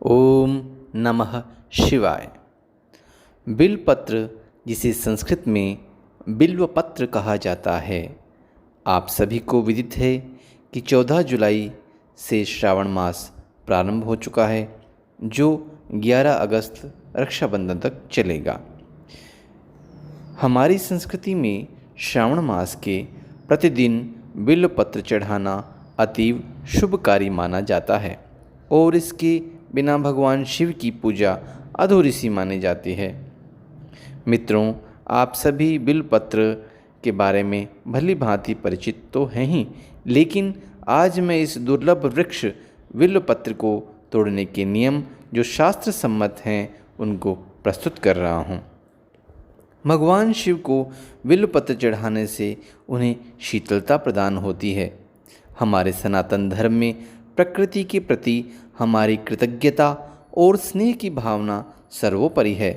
ओम नमः शिवाय। बिल्वपत्र, जिसे संस्कृत में बिल्वपत्र कहा जाता है, आप सभी को विदित है कि 14 जुलाई से श्रावण मास प्रारंभ हो चुका है, जो 11 अगस्त रक्षाबंधन तक चलेगा। हमारी संस्कृति में श्रावण मास के प्रतिदिन बिल्वपत्र चढ़ाना अतीव शुभकारी माना जाता है और इसके बिना भगवान शिव की पूजा अधूरी सी मानी जाती है। मित्रों, आप सभी बिल्वपत्र के बारे में भली भांति परिचित तो हैं ही, लेकिन आज मैं इस दुर्लभ वृक्ष बिल्वपत्र को तोड़ने के नियम जो शास्त्र सम्मत हैं उनको प्रस्तुत कर रहा हूँ। भगवान शिव को बिल्वपत्र चढ़ाने से उन्हें शीतलता प्रदान होती है। हमारे सनातन धर्म में प्रकृति के प्रति हमारी कृतज्ञता और स्नेह की भावना सर्वोपरि है।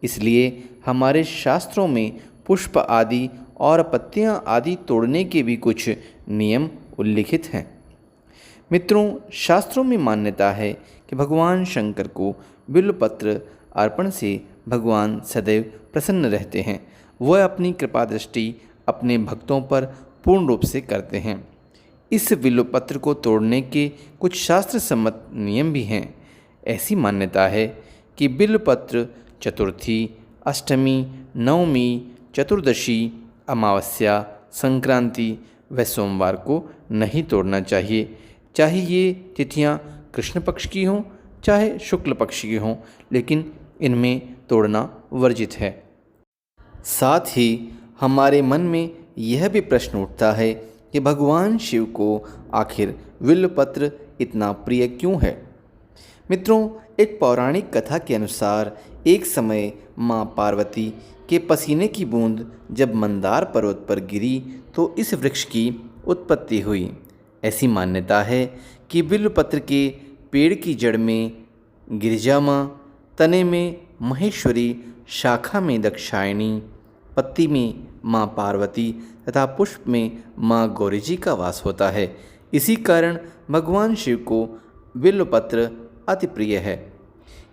इसलिए हमारे शास्त्रों में पुष्प आदि और पत्तियां आदि तोड़ने के भी कुछ नियम उल्लिखित हैं। मित्रों, शास्त्रों में मान्यता है कि भगवान शंकर को बिल्वपत्र अर्पण से भगवान सदैव प्रसन्न रहते हैं। वह अपनी कृपा दृष्टि अपने भक्तों पर पूर्ण रूप से करते हैं। इस बिल्वपत्र को तोड़ने के कुछ शास्त्र सम्मत नियम भी हैं। ऐसी मान्यता है कि बिल्वपत्र चतुर्थी, अष्टमी, नवमी, चतुर्दशी, अमावस्या, संक्रांति व सोमवार को नहीं तोड़ना चाहिए, चाहे ये तिथियां कृष्ण पक्ष की हों चाहे शुक्ल पक्ष की हों, लेकिन इनमें तोड़ना वर्जित है। साथ ही हमारे मन में यह भी प्रश्न उठता है कि भगवान शिव को आखिर बिल्वपत्र इतना प्रिय क्यों है। मित्रों, एक पौराणिक कथा के अनुसार एक समय माँ पार्वती के पसीने की बूंद जब मंदार पर्वत पर गिरी तो इस वृक्ष की उत्पत्ति हुई। ऐसी मान्यता है कि बिल्वपत्र के पेड़ की जड़ में गिरिजा माँ, तने में महेश्वरी, शाखा में दाक्षायणी, पत्ती में माँ पार्वती तथा पुष्प में माँ गौरी जी का वास होता है। इसी कारण भगवान शिव को बिल्वपत्र अति प्रिय है।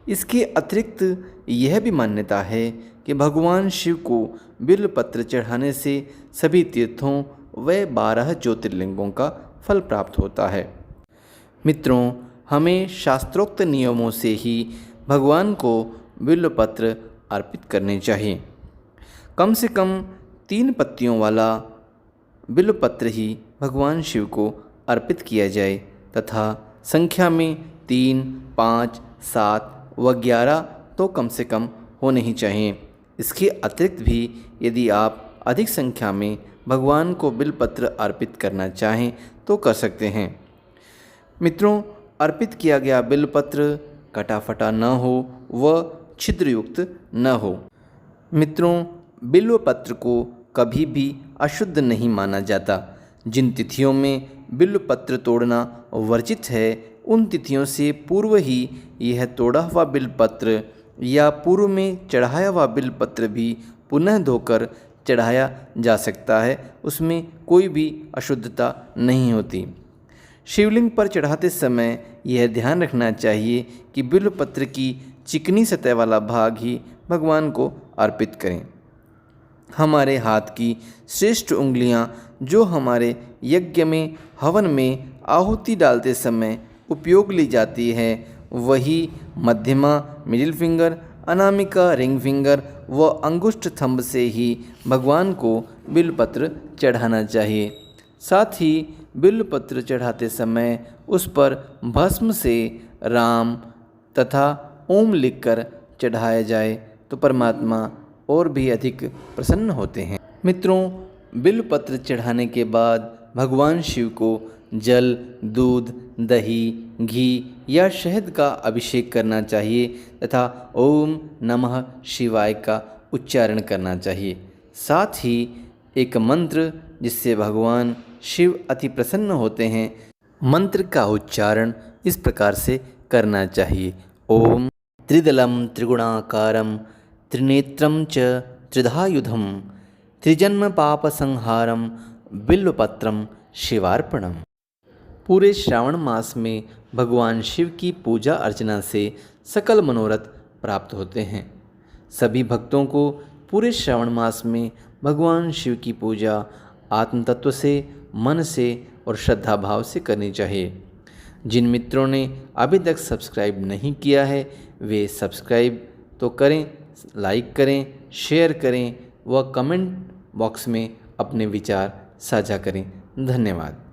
इसके अतिरिक्त यह भी मान्यता है कि भगवान शिव को बिल्वपत्र चढ़ाने से सभी तीर्थों व 12 ज्योतिर्लिंगों का फल प्राप्त होता है। मित्रों, हमें शास्त्रोक्त नियमों से ही भगवान को बिल्वपत्र अर्पित करने चाहिए। कम से कम 3 पत्तियों वाला बिल्वपत्र ही भगवान शिव को अर्पित किया जाए तथा संख्या में 3, 5, 7 व 11 तो कम से कम होने ही चाहिए। इसके अतिरिक्त भी यदि आप अधिक संख्या में भगवान को बिल्वपत्र अर्पित करना चाहें तो कर सकते हैं। मित्रों, अर्पित किया गया बिल्वपत्र कटा फटा न हो व छिद्रयुक्त न हो। मित्रों, बिल्वपत्र को कभी भी अशुद्ध नहीं माना जाता। जिन तिथियों में बिल्वपत्र तोड़ना वर्जित है, उन तिथियों से पूर्व ही यह तोड़ा हुआ बिल्वपत्र या पूर्व में चढ़ाया हुआ बिल्वपत्र भी पुनः धोकर चढ़ाया जा सकता है। उसमें कोई भी अशुद्धता नहीं होती। शिवलिंग पर चढ़ाते समय यह ध्यान रखना चाहिए कि बिल्वपत्र की चिकनी सतह वाला भाग ही भगवान को अर्पित करें। हमारे हाथ की श्रेष्ठ उंगलियां जो हमारे यज्ञ में, हवन में आहुति डालते समय उपयोग ली जाती है, वही मध्यमा middle finger, Anamika ring finger व अंगुष्ठ थंब से ही भगवान को बिल्वपत्र चढ़ाना चाहिए। साथ ही बिल्वपत्र चढ़ाते समय उस पर भस्म से राम तथा ओम लिखकर चढ़ाया जाए तो परमात्मा और भी अधिक प्रसन्न होते हैं। मित्रों, बिल्वपत्र चढ़ाने के बाद भगवान शिव को जल, दूध, दही, घी या शहद का अभिषेक करना चाहिए तथा ओम नमः शिवाय का उच्चारण करना चाहिए। साथ ही एक मंत्र जिससे भगवान शिव अति प्रसन्न होते हैं, मंत्र का उच्चारण इस प्रकार से करना चाहिए। ओम त्रिदलम त्रिगुणाकारम त्रिनेत्रम च त्रिधायुधम त्रिजन्म पाप संहारम बिल्वपत्रम शिवार्पणम। पूरे श्रावण मास में भगवान शिव की पूजा अर्चना से सकल मनोरथ प्राप्त होते हैं। सभी भक्तों को पूरे श्रावण मास में भगवान शिव की पूजा आत्म तत्व से, मन से और श्रद्धा भाव से करनी चाहिए। जिन मित्रों ने अभी तक सब्सक्राइब नहीं किया है वे सब्सक्राइब तो करें, लाइक करें, शेयर करें व कमेंट बॉक्स में अपने विचार साझा करें। धन्यवाद।